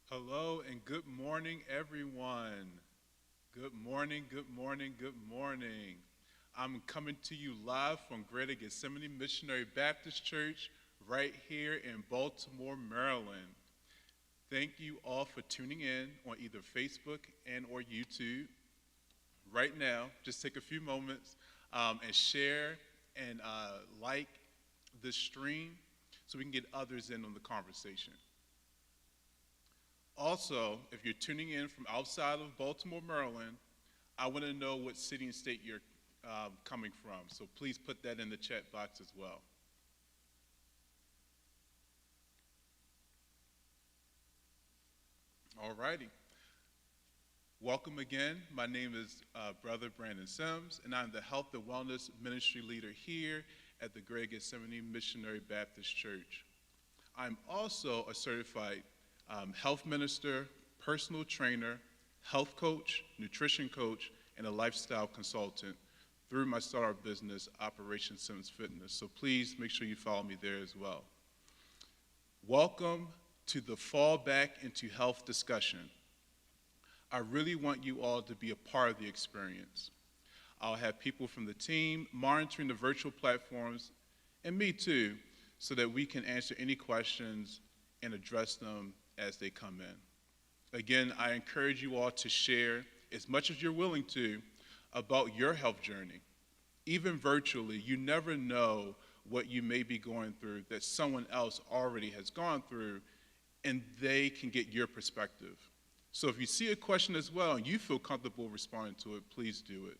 Hello and good morning, everyone. Good morning, good morning, good morning. I'm coming to you live from Greater Gethsemane Missionary Baptist Church right here in Baltimore, Maryland. Thank you all for tuning in on either Facebook and or YouTube. Right now, just take a few moments and share and like this stream so we can get others in on the conversation. Also, if you're tuning in from outside of Baltimore, Maryland, I want to know what city and state you're coming from. So please put that in the chat box as well. All righty. Welcome again. My name is Brother Brandon Sims, and I'm the Health and Wellness Ministry Leader here at the Greater Gethsemane Missionary Baptist Church. I'm also a certified health minister, personal trainer, health coach, nutrition coach, and a lifestyle consultant through my startup business, Operation Sims Fitness. So please make sure you follow me there as well. Welcome to the Fall Back into Health discussion. I really want you all to be a part of the experience. I'll have people from the team monitoring the virtual platforms, and me too, so that we can answer any questions and address them as they come in. Again, I encourage you all to share as much as you're willing to about your health journey. Even virtually, you never know what you may be going through that someone else already has gone through, and they can get your perspective. So if you see a question as well and you feel comfortable responding to it, please do it.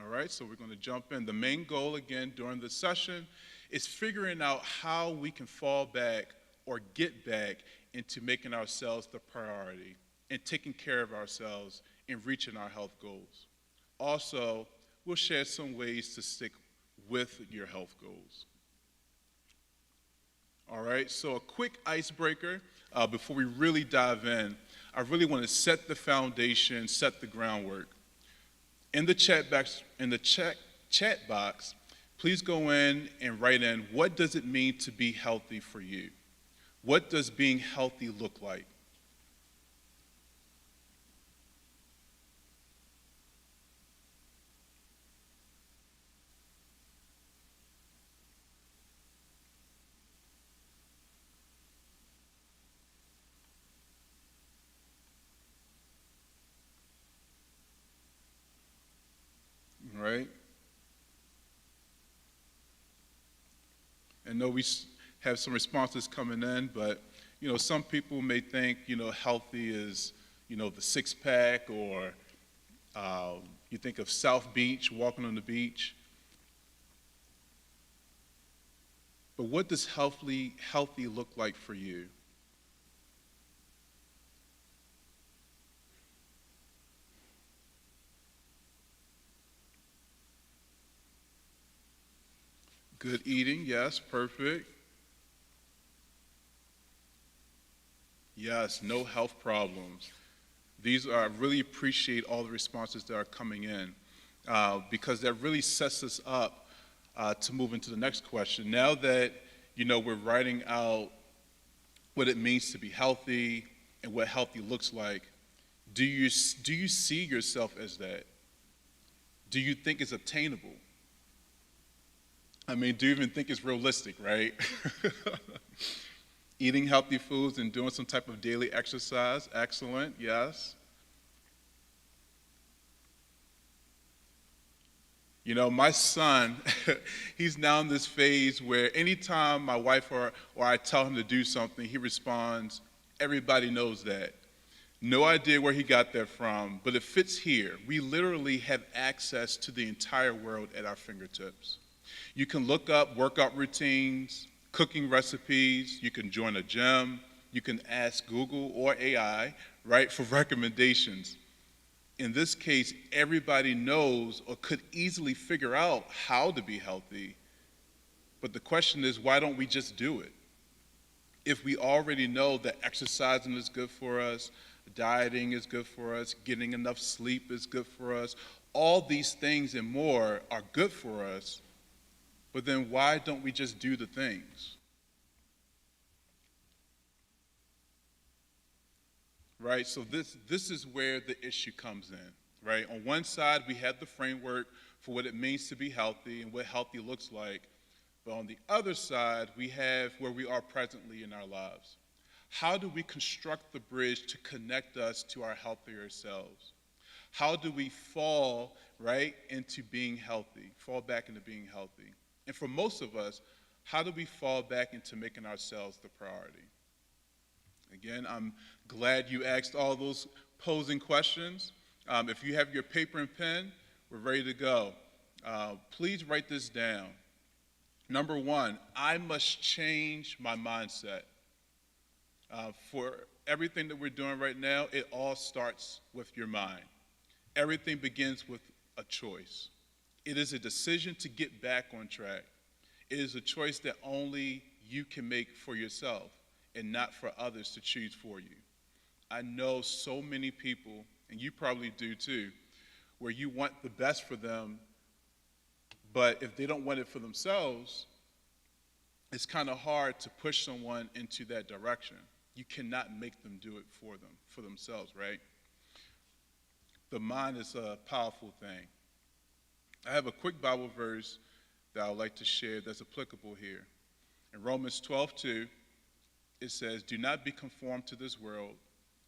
All right, so we're going to jump in. The main goal, again, during this session is figuring out how we can fall back or get back into making ourselves the priority and taking care of ourselves and reaching our health goals. Also, we'll share some ways to stick with your health goals. All right, so a quick icebreaker before we really dive in. I really want to set the foundation, set the groundwork. In the chat box, please go in and write in, what does it mean to be healthy for you? What does being healthy look like? All right? I know we have some responses coming in, but some people may think healthy is the six pack, or you think of South Beach, walking on the beach. But what does healthy look like for you? Good eating, yes, perfect. Yes, no health problems. I really appreciate all the responses that are coming in because that really sets us up to move into the next question. Now that, we're writing out what it means to be healthy and what healthy looks like, do you see yourself as that? Do you think it's obtainable? I mean, do you even think it's realistic, right? Eating healthy foods and doing some type of daily exercise, excellent, yes. My son, he's now in this phase where anytime my wife or I tell him to do something, he responds, everybody knows that. No idea where he got that from, but it fits here. We literally have access to the entire world at our fingertips. You can look up workout routines, cooking recipes, you can join a gym, you can ask Google or AI, right, for recommendations. In this case, everybody knows or could easily figure out how to be healthy. But the question is, why don't we just do it? If we already know that exercising is good for us, dieting is good for us, getting enough sleep is good for us, all these things and more are good for us, but then why don't we just do the things? right? So this is where the issue comes in, right? On one side, we have the framework for what it means to be healthy and what healthy looks like. But on the other side, we have where we are presently in our lives. How do we construct the bridge to connect us to our healthier selves? How do we fall, right, into being healthy, fall back into being healthy? And for most of us, how do we fall back into making ourselves the priority? Again, I'm glad you asked all those posing questions. If you have your paper and pen, we're ready to go. Please write this down. Number one, I must change my mindset. For everything that we're doing right now, it all starts with your mind. Everything begins with a choice. It is a decision to get back on track. It is a choice that only you can make for yourself and not for others to choose for you. I know so many people, and you probably do too, where you want the best for them, but if they don't want it for themselves, it's kind of hard to push someone into that direction. You cannot make them do it for themselves, right? The mind is a powerful thing. I have a quick Bible verse that I would like to share that's applicable here. In Romans 12:2, it says, "Do not be conformed to this world,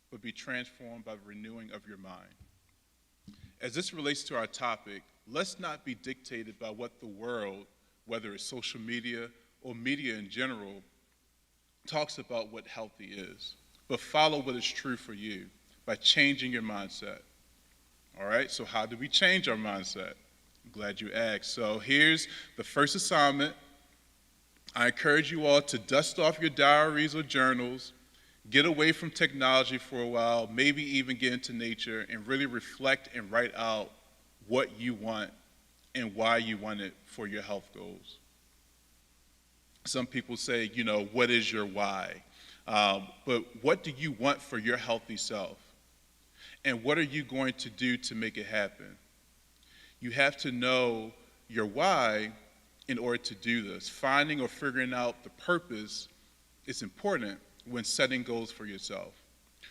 but be transformed by the renewing of your mind." As this relates to our topic, let's not be dictated by what the world, whether it's social media or media in general, talks about what healthy is, but follow what is true for you by changing your mindset. All right, so how do we change our mindset? I'm glad you asked. So here's the first assignment. I encourage you all to dust off your diaries or journals, get away from technology for a while, maybe even get into nature and really reflect and write out what you want and why you want it for your health goals. Some people say, what is your why? But what do you want for your healthy self? And what are you going to do to make it happen? You have to know your why in order to do this. Finding or figuring out the purpose is important when setting goals for yourself.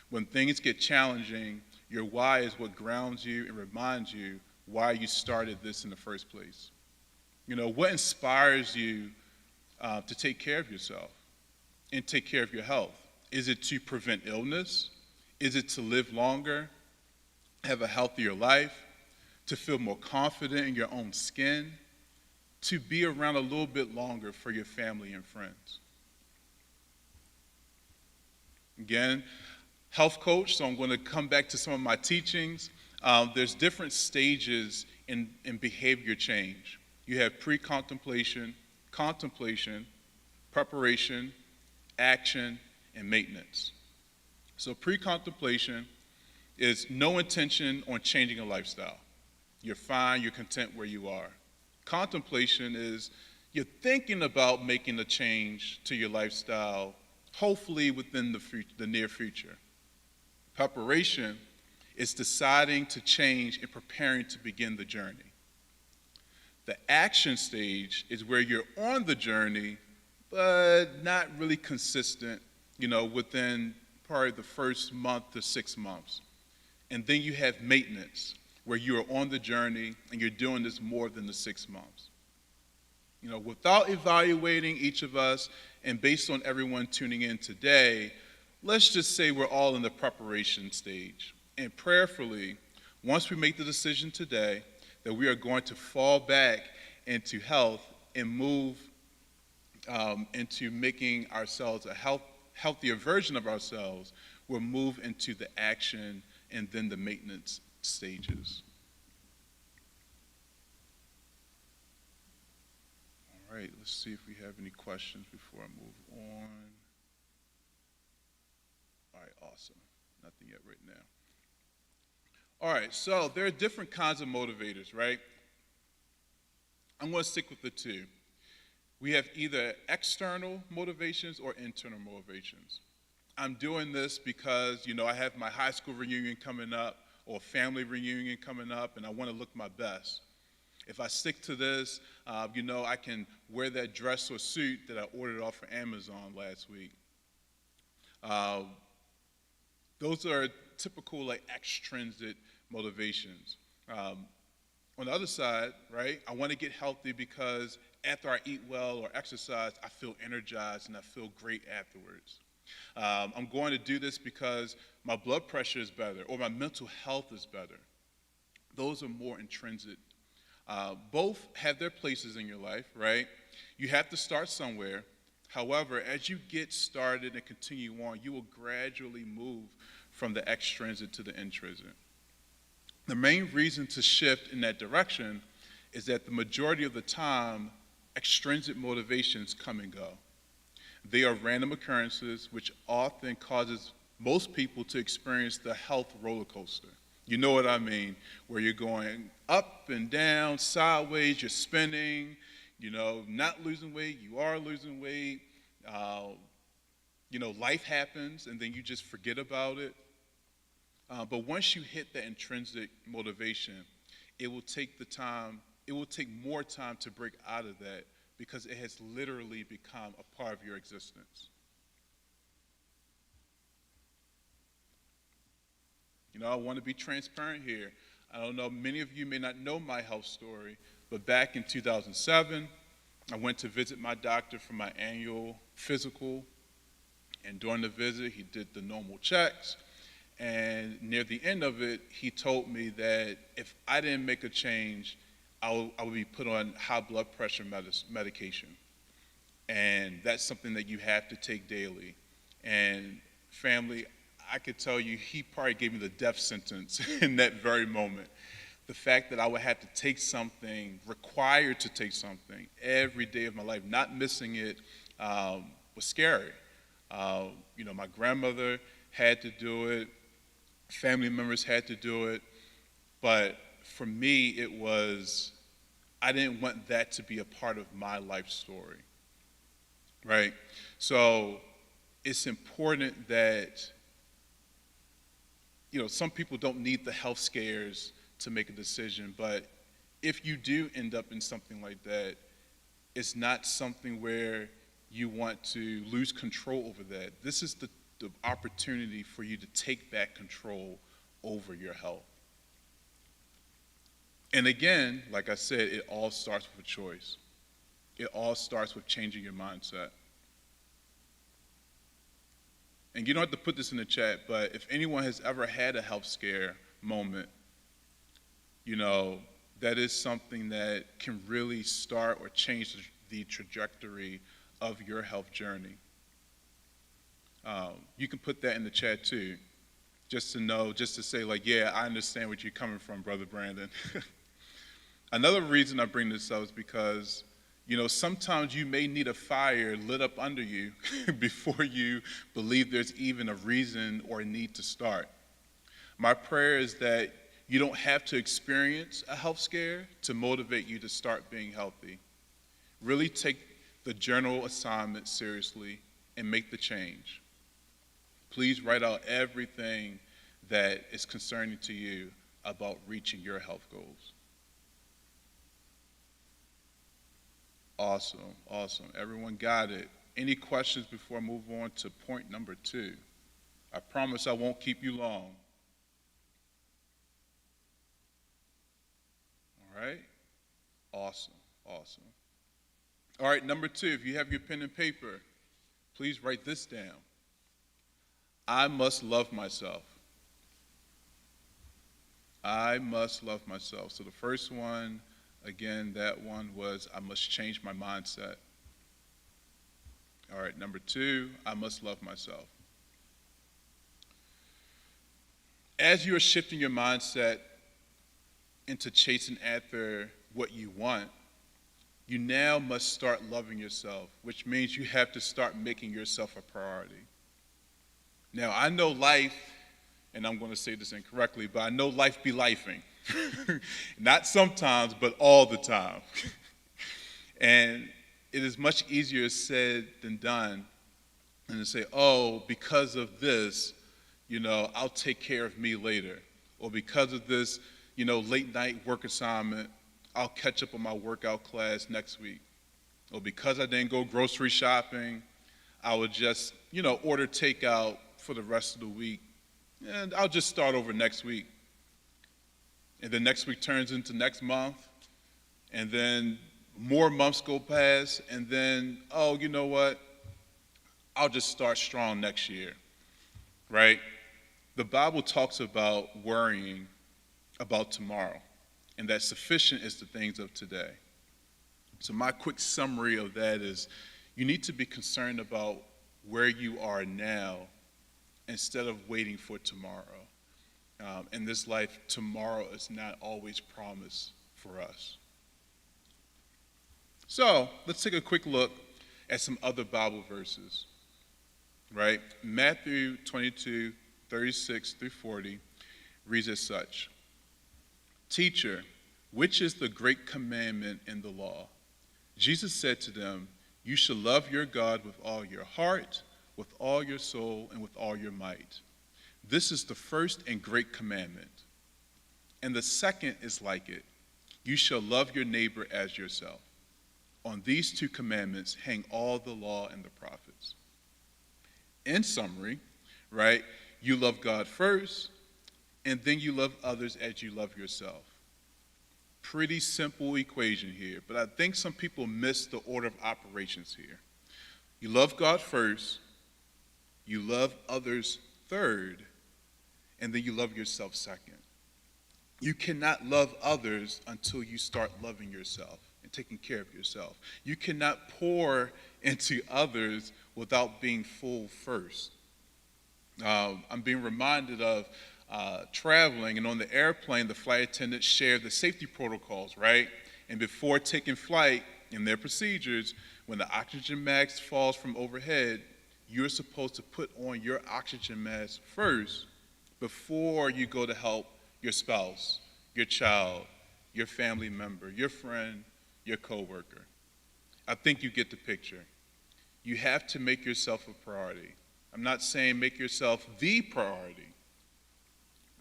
When things get challenging, your why is what grounds you and reminds you why you started this in the first place. What inspires you to take care of yourself and take care of your health? Is it to prevent illness? Is it to live longer, have a healthier life, to feel more confident in your own skin, to be around a little bit longer for your family and friends? Again, health coach, so I'm going to come back to some of my teachings. There's different stages in behavior change. You have pre-contemplation, contemplation, preparation, action, and maintenance. So pre-contemplation is no intention on changing a lifestyle. You're fine, you're content where you are. Contemplation is you're thinking about making a change to your lifestyle, hopefully within the near future. Preparation is deciding to change and preparing to begin the journey. The action stage is where you're on the journey, but not really consistent, within probably the first month to 6 months. And then you have maintenance, where you are on the journey and you're doing this more than the 6 months. Without evaluating each of us and based on everyone tuning in today, let's just say we're all in the preparation stage. And prayerfully, once we make the decision today that we are going to fall back into health and move into making ourselves a healthier version of ourselves, we'll move into the action and then the maintenance stages. All right, let's see if we have any questions before I move on. All right, awesome. Nothing yet right now. All right, so there are different kinds of motivators, right? I'm going to stick with the two. We have either external motivations or internal motivations. I'm doing this because, I have my high school reunion coming up or family reunion coming up, and I want to look my best. If I stick to this, I can wear that dress or suit that I ordered off of Amazon last week. Those are typical like extrinsic motivations. On the other side, right, I want to get healthy because after I eat well or exercise, I feel energized and I feel great afterwards. I'm going to do this because my blood pressure is better or my mental health is better. Those are more intrinsic. Both have their places in your life, right? You have to start somewhere. However, as you get started and continue on, you will gradually move from the extrinsic to the intrinsic. The main reason to shift in that direction is that the majority of the time, extrinsic motivations come and go. They are random occurrences, which often causes most people to experience the health roller coaster. You know what I mean, where you're going up and down, sideways, you're spinning, not losing weight, you are losing weight. Life happens and then you just forget about it. But once you hit that intrinsic motivation, it will take more time to break out of that because it has literally become a part of your existence. I want to be transparent here. I don't know, many of you may not know my health story, but back in 2007, I went to visit my doctor for my annual physical, and during the visit, he did the normal checks, and near the end of it, he told me that if I didn't make a change, I would be put on high blood pressure medication, and that's something that you have to take daily. And family, I could tell you, he probably gave me the death sentence in that very moment. The fact that I would have to take something, required to take something every day of my life, not missing it, was scary. My grandmother had to do it, family members had to do it, but for me, I didn't want that to be a part of my life story, right? So it's important that some people don't need the health scares to make a decision, but if you do end up in something like that, it's not something where you want to lose control over that. This is the opportunity for you to take back control over your health. And again, like I said, it all starts with a choice. It all starts with changing your mindset. And you don't have to put this in the chat, but if anyone has ever had a health scare moment, that is something that can really start or change the trajectory of your health journey. You can put that in the chat too, just to say yeah, I understand where you're coming from, Brother Brandon. Another reason I bring this up is because sometimes you may need a fire lit up under you before you believe there's even a reason or a need to start. My prayer is that you don't have to experience a health scare to motivate you to start being healthy. Really take the general assignment seriously and make the change. Please write out everything that is concerning to you about reaching your health goals. Awesome. Everyone got it. Any questions before I move on to point number 2? I promise I won't keep you long. All right? Awesome. All right, number 2, if you have your pen and paper, please write this down. I must love myself. I must love myself. So the first one, again, that one was I must change my mindset. All right, number 2, I must love myself. As you are shifting your mindset into chasing after what you want, you now must start loving yourself, which means you have to start making yourself a priority. Now, I know life, and I'm going to say this incorrectly, but I know life be lifing. Not sometimes, but all the time. And it is much easier said than done, and to say, oh, because of this, I'll take care of me later. Or because of this, late night work assignment, I'll catch up on my workout class next week. Or because I didn't go grocery shopping, I would just, order takeout for the rest of the week and I'll just start over next week. And then next week turns into next month, and then more months go past, and then, oh, you know what? I'll just start strong next year, right? The Bible talks about worrying about tomorrow, and that sufficient is the things of today. So my quick summary of that is you need to be concerned about where you are now instead of waiting for tomorrow. In this life, tomorrow is not always promised for us. So let's take a quick look at some other Bible verses, right? Matthew 22:36-40 reads as such. Teacher, which is the great commandment in the law? Jesus said to them, you shall love your God with all your heart, with all your soul, and with all your might. This is the first and great commandment. And the second is like it. You shall love your neighbor as yourself. On these two commandments hang all the law and the prophets. In summary, right, you love God first, and then you love others as you love yourself. Pretty simple equation here, but I think some people miss the order of operations here. You love God first, you love others third, and then you love yourself second. You cannot love others until you start loving yourself and taking care of yourself. You cannot pour into others without being full first. I'm being reminded of traveling, and on the airplane, the flight attendants share the safety protocols, right? And before taking flight, in their procedures, when the oxygen mask falls from overhead, you're supposed to put on your oxygen mask first before you go to help your spouse, your child, your family member, your friend, your coworker. I think you get the picture. You have to make yourself a priority. I'm not saying make yourself the priority,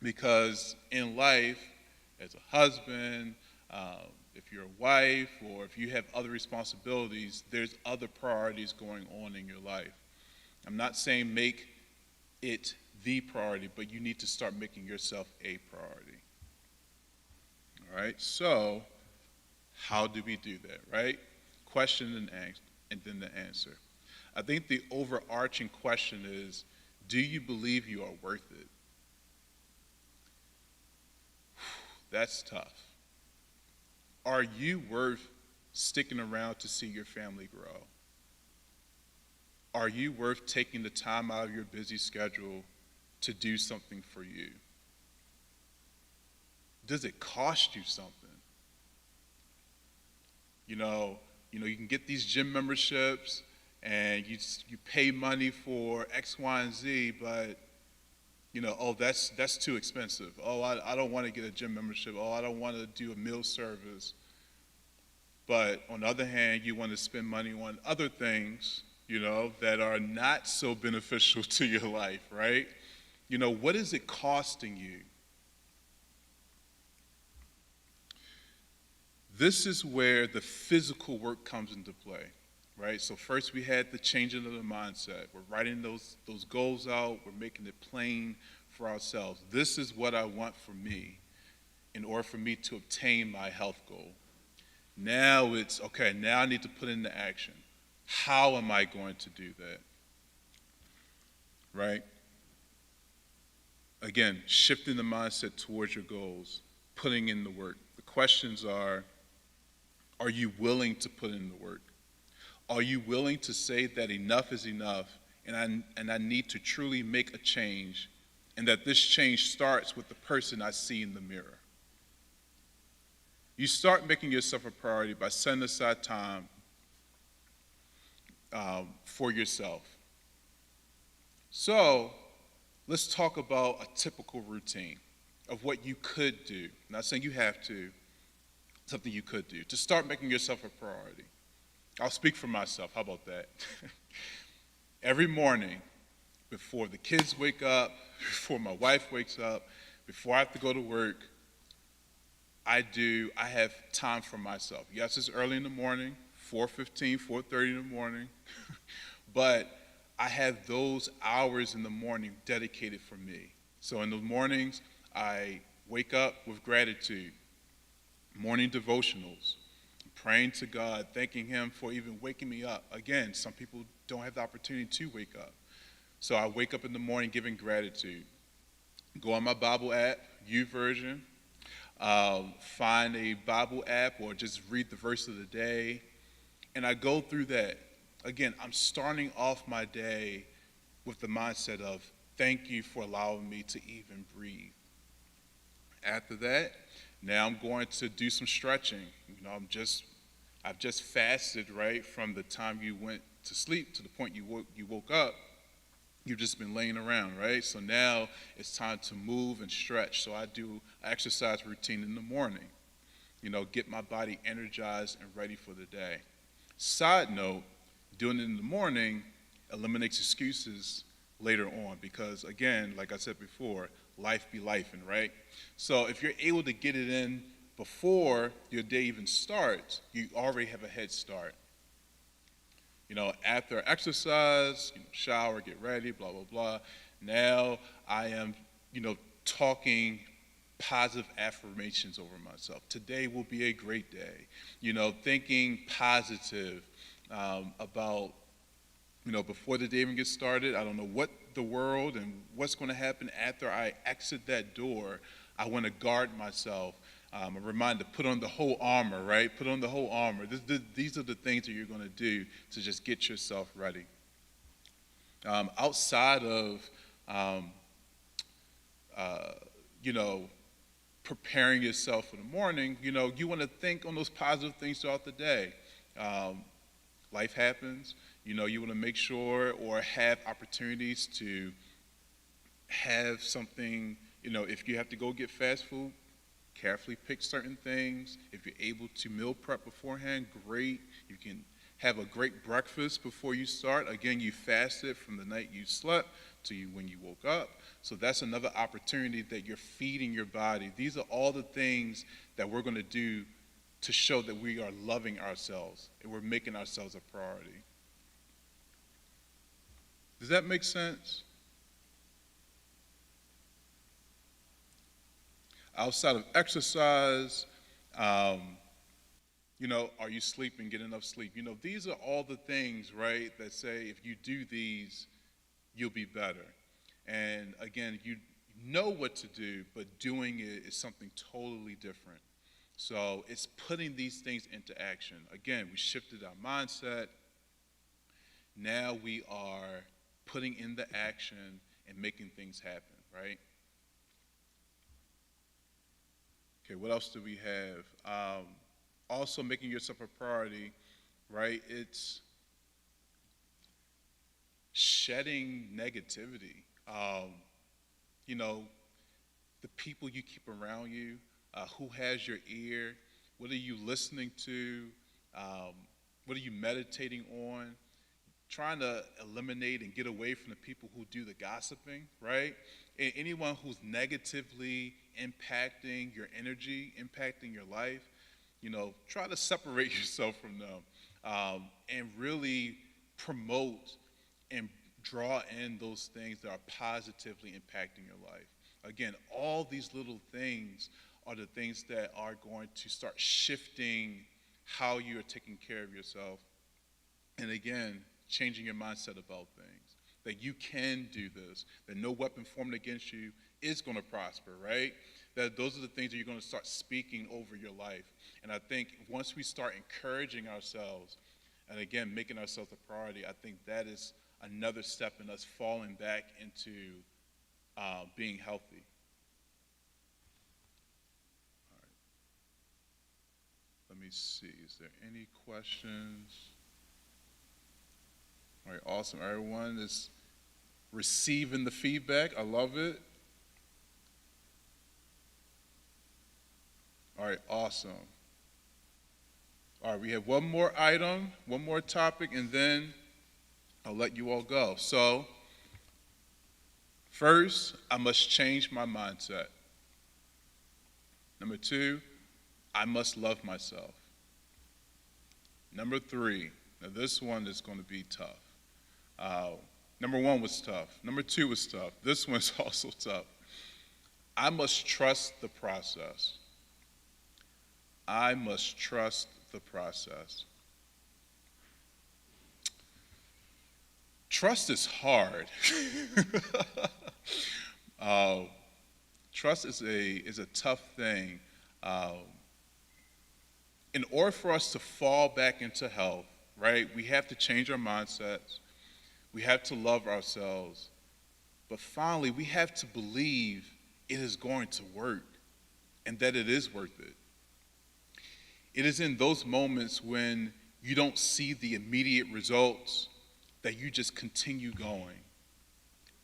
because in life, as a husband, if you're a wife, or if you have other responsibilities, there's other priorities going on in your life. I'm not saying make it the priority, but you need to start making yourself a priority. All right, so how do we do that, right? Question and then the answer. I think the overarching question is, do you believe you are worth it? That's tough. Are you worth sticking around to see your family grow? Are you worth taking the time out of your busy schedule to do something for you? Does it cost you something? You can get these gym memberships and you pay money for X, Y, and Z, but that's too expensive. Oh, I don't want to get a gym membership. Oh, I don't want to do a meal service. But on the other hand, you want to spend money on other things, that are not so beneficial to your life, right? What is it costing you? This is where the physical work comes into play, right? So first we had the changing of the mindset. We're writing those goals out. We're making it plain for ourselves. This is what I want for me in order for me to obtain my health goal. Now it's, okay, now I need to put into action. How am I going to do that? Right? Again, shifting the mindset towards your goals, putting in the work. The questions are you willing to put in the work? Are you willing to say that enough is enough and I need to truly make a change, and that this change starts with the person I see in the mirror? You start making yourself a priority by setting aside time for yourself. So let's talk about a typical routine of what you could do. I'm not saying you have to, something you could do to start making yourself a priority. I'll speak for myself. How about that? Every morning, before the kids wake up, before my wife wakes up, before I have to go to work, I have time for myself. Yes, it's early in the morning, 4:15, 4:30 in the morning, but I have those hours in the morning dedicated for me. So in the mornings, I wake up with gratitude, morning devotionals, praying to God, thanking Him for even waking me up. Again, some people don't have the opportunity to wake up. So I wake up in the morning giving gratitude. Go on my Bible app, YouVersion, find a Bible app or just read the verse of the day, and I go through that. Again, I'm starting off my day with the mindset of, thank you for allowing me to even breathe. After that, now I'm going to do some stretching. I've just fasted, right, from the time you went to sleep to the point you woke up. You've just been laying around, right? So now it's time to move and stretch. So I do an exercise routine in the morning, get my body energized and ready for the day. Side note, doing it in the morning eliminates excuses later on because, again, like I said before, life be lifing, right? So if you're able to get it in before your day even starts, you already have a head start. After exercise, shower, get ready, blah, blah, blah. Now I am, talking positive affirmations over myself. Today will be a great day. Thinking positive about, before the day even gets started. I don't know what the world and what's going to happen after I exit that door. I want to guard myself. A reminder, put on the whole armor, right? Put on the whole armor. These are the things that you're going to do to just get yourself ready. Outside of, preparing yourself for the morning, you want to think on those positive things throughout the day. Life happens. You want to make sure or have opportunities to have something, if you have to go get fast food, carefully pick certain things. If you're able to meal prep beforehand, great. You can have a great breakfast before you start. Again, you fasted from the night you slept to when you woke up. So that's another opportunity that you're feeding your body. These are all the things that we're going to do to show that we are loving ourselves and we're making ourselves a priority. Does that make sense? Outside of exercise, are you sleeping, get enough sleep? These are all the things, right, that say if you do these, you'll be better. And again, you know what to do, but doing it is something totally different. So it's putting these things into action. Again, we shifted our mindset. Now we are putting in the action and making things happen, right? Okay, what else do we have? Also making yourself a priority, right? It's shedding negativity. The people you keep around you, who has your ear, what are you listening to, what are you meditating on? Trying to eliminate and get away from the people who do the gossiping, right? And anyone who's negatively impacting your energy, impacting your life, try to separate yourself from them and really promote and draw in those things that are positively impacting your life. Again, all these little things are the things that are going to start shifting how you're taking care of yourself. And again, changing your mindset about things. That you can do this, that no weapon formed against you is going to prosper, right? That those are the things that you're going to start speaking over your life. And I think once we start encouraging ourselves, and again, making ourselves a priority, I think that is another step in us falling back into being healthy. All right. Let me see, is there any questions? All right, awesome. Everyone is receiving the feedback. I love it. All right, awesome. All right, we have one more item, one more topic, and then I'll let you all go. So, first, I must change my mindset. Number 2, I must love myself. Number 3, now this one is going to be tough. Number 1 was tough. Number 2 was tough. This one's also tough. I must trust the process. I must trust the process. Trust is hard. uh, Trust is a tough thing. In order for us to fall back into health, right, we have to change our mindsets. We have to love ourselves. But finally, we have to believe it is going to work and that it is worth it. It is in those moments when you don't see the immediate results that you just continue going.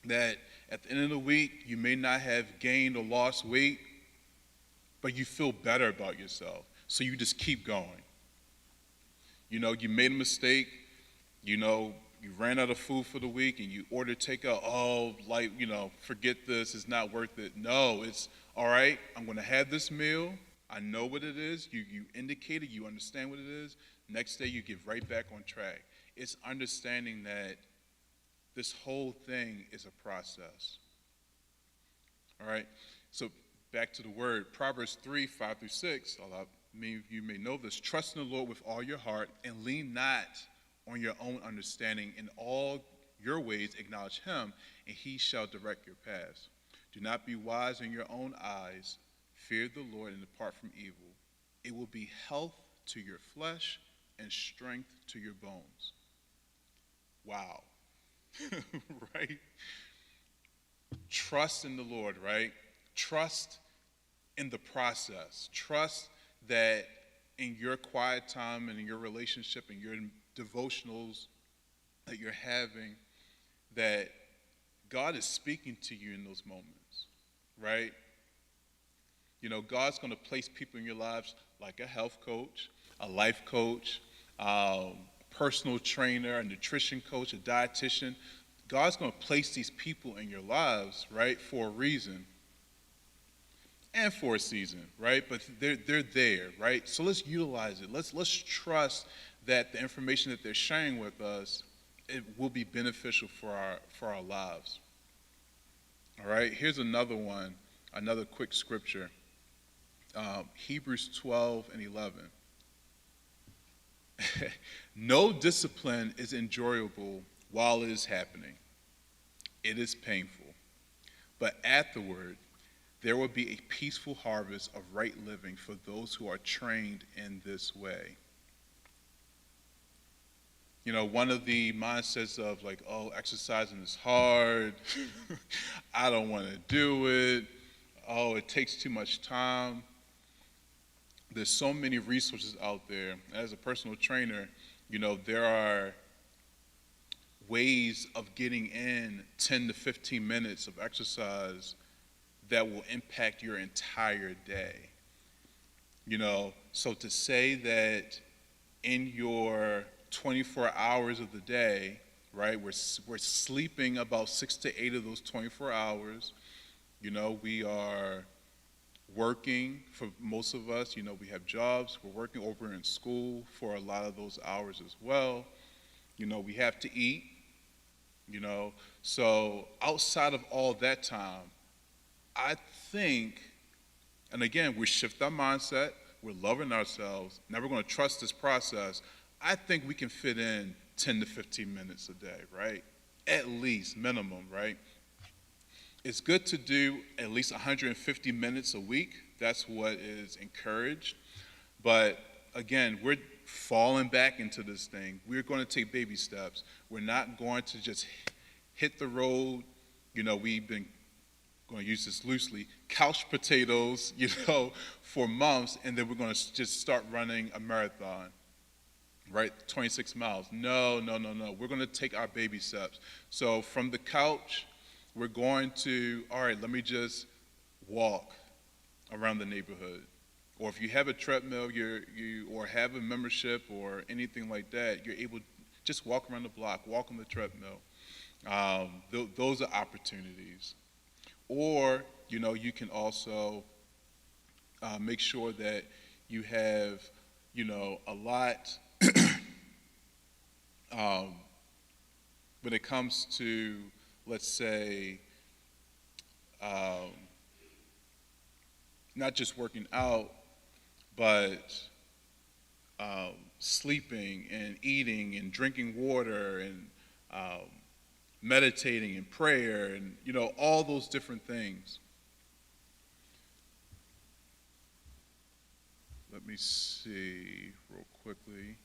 That at the end of the week, you may not have gained or lost weight, but you feel better about yourself. So you just keep going. You know, you made a mistake, you know, you ran out of food for the week and you ordered takeout. Oh, like, you know, forget this, it's not worth it. No, it's all right, I'm gonna have this meal. I know what it is. You indicated, you understand what it is. Next day you get right back on track. It's understanding that this whole thing is a process. All right, so back to the word. Proverbs 3:5-6, many of you may know this. Trust in the Lord with all your heart and lean not on your own understanding. In all your ways acknowledge him, and he shall direct your paths. Do not be wise in your own eyes. Fear the Lord and depart from evil. It will be health to your flesh and strength to your bones. Wow. Right? Trust in the Lord, right? Trust in the process. Trust that in your quiet time and in your relationship and your devotionals that you're having, that God is speaking to you in those moments, right? You know, God's going to place people in your lives like a health coach, a life coach, personal trainer, a nutrition coach, a dietitian. God's going to place these people in your lives, right, for a reason and for a season, right? But they're there, right? So let's utilize it. Let's trust that the information that they're sharing with us, it will be beneficial for our lives. All right, here's another one, another quick scripture. Hebrews 12:11. No discipline is enjoyable while it is happening. It is painful. But afterward, there will be a peaceful harvest of right living for those who are trained in this way. You know, one of the mindsets of like, oh, exercising is hard. I don't want to do it. Oh, it takes too much time. There's so many resources out there. As a personal trainer, you know, there are ways of getting in 10 to 15 minutes of exercise that will impact your entire day. You know, so to say that in your 24 hours of the day, right, we're sleeping about 6 to 8 of those 24 hours. You know, we are working for most of us. You know, we have jobs. We're working over in school for a lot of those hours as well. You know, we have to eat, you know. So outside of all that time, I think, and again, we shift our mindset. We're loving ourselves. Now we're going to trust this process. I think we can fit in 10 to 15 minutes a day, right? At least, minimum, right? It's good to do at least 150 minutes a week. That's what is encouraged. But again, we're falling back into this thing. We're going to take baby steps. We're not going to just hit the road. You know, we've been going to use this loosely, couch potatoes, you know, for months, and then we're going to just start running a marathon, right? 26 miles. No. We're going to take our baby steps. So from the couch, we're going to, all right, let me just walk around the neighborhood. Or if you have a treadmill, or have a membership or anything like that, you're able to just walk around the block, walk on the treadmill. Those are opportunities. Or, you know, you can also make sure that you have, you know, a lot when it comes to, let's say, not just working out, but sleeping and eating and drinking water and meditating and prayer and, all those different things. Let me see real quickly.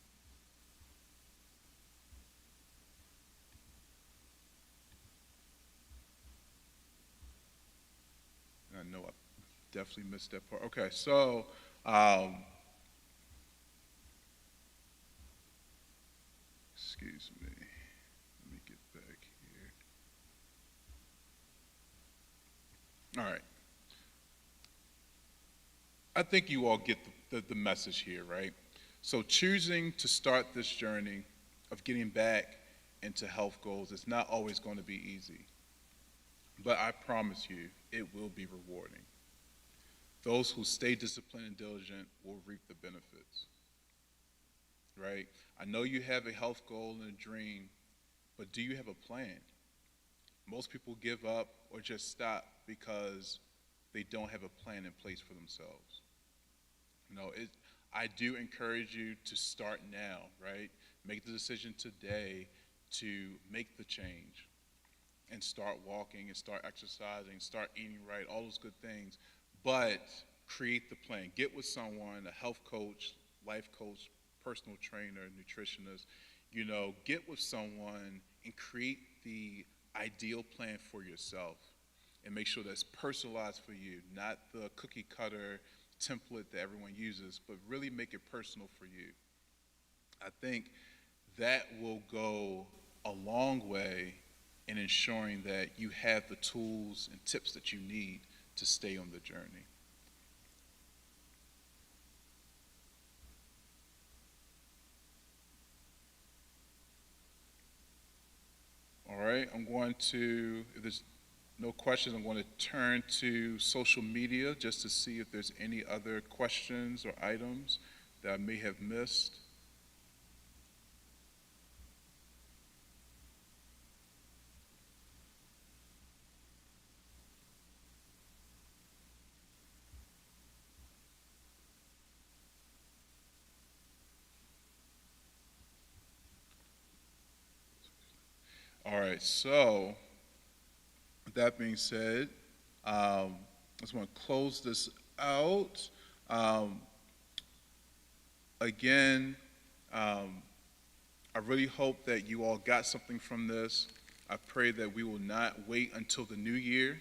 I know I definitely missed that part. Okay, so excuse me. Let me get back here. All right. I think you all get the message here, right? So choosing to start this journey of getting back into health goals is not always going to be easy. But I promise you, it will be rewarding. Those who stay disciplined and diligent will reap the benefits, right? I know you have a health goal and a dream, but do you have a plan? Most people give up or just stop because they don't have a plan in place for themselves. I do encourage you to start now, right? Make the decision today to make the change and start walking and start exercising, start eating right, all those good things. But create the plan. Get with someone, a health coach, life coach, personal trainer, nutritionist. Get with someone and create the ideal plan for yourself and make sure that's personalized for you, not the cookie cutter template that everyone uses, but really make it personal for you. I think that will go a long way in ensuring that you have the tools and tips that you need to stay on the journey. All right, if there's no questions, I'm going to turn to social media just to see if there's any other questions or items that I may have missed. All right, so with that being said, I just want to close this out. Again, I really hope that you all got something from this. I pray that we will not wait until the new year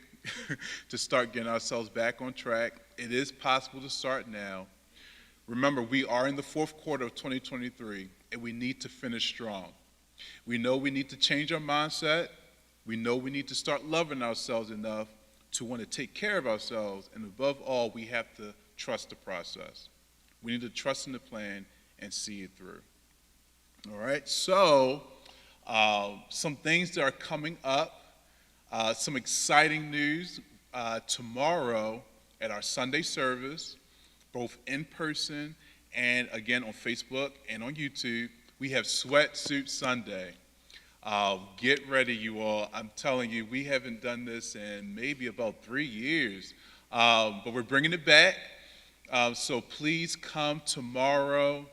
to start getting ourselves back on track. It is possible to start now. Remember, we are in the fourth quarter of 2023, and we need to finish strong. We know we need to change our mindset. We know we need to start loving ourselves enough to want to take care of ourselves. And above all, we have to trust the process. We need to trust in the plan and see it through. All right, so some things that are coming up, some exciting news tomorrow at our Sunday service, both in person and again on Facebook and on YouTube. We have Sweatsuit Sunday. Get ready, you all. I'm telling you, we haven't done this in maybe about 3 years, but we're bringing it back. So please come tomorrow.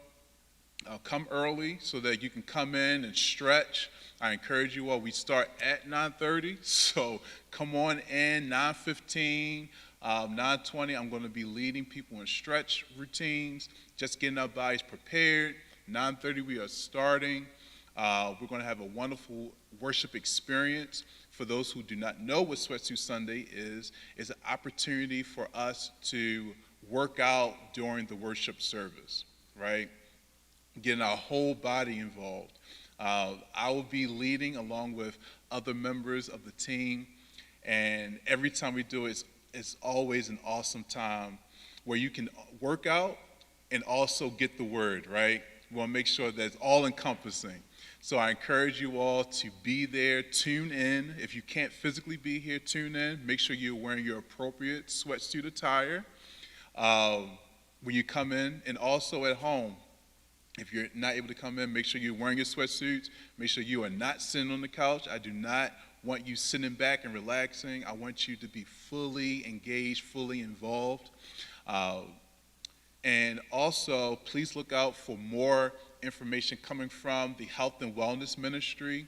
Come early so that you can come in and stretch. I encourage you all. We start at 9:30, so come on in 9:15, 9:20. I'm going to be leading people in stretch routines, just getting our bodies prepared. 9:30 we are starting. We're going to have a wonderful worship experience. For those who do not know what Sweatsuit Sunday is an opportunity for us to work out during the worship service, right? Getting our whole body involved. I will be leading along with other members of the team, and every time we do it, it's always an awesome time where you can work out and also get the word, right? We want to make sure that it's all-encompassing. So I encourage you all to be there, tune in. If you can't physically be here, tune in. Make sure you're wearing your appropriate sweatsuit attire when you come in, and also at home. If you're not able to come in, make sure you're wearing your sweatsuits. Make sure you are not sitting on the couch. I do not want you sitting back and relaxing. I want you to be fully engaged, fully involved. And also, please look out for more information coming from the Health and Wellness Ministry.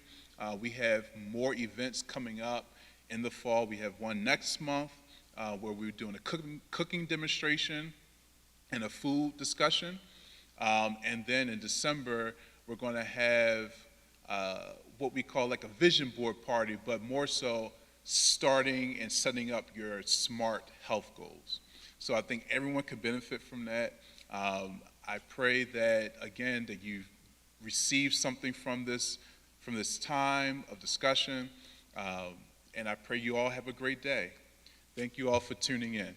We have more events coming up in the fall. We have one next month where we're doing a cooking demonstration and a food discussion. And then in December, we're going to have what we call like a vision board party, but more so starting and setting up your SMART health goals. So I think everyone could benefit from that. I pray that, again, that you receive something from this time of discussion, and I pray you all have a great day. Thank you all for tuning in.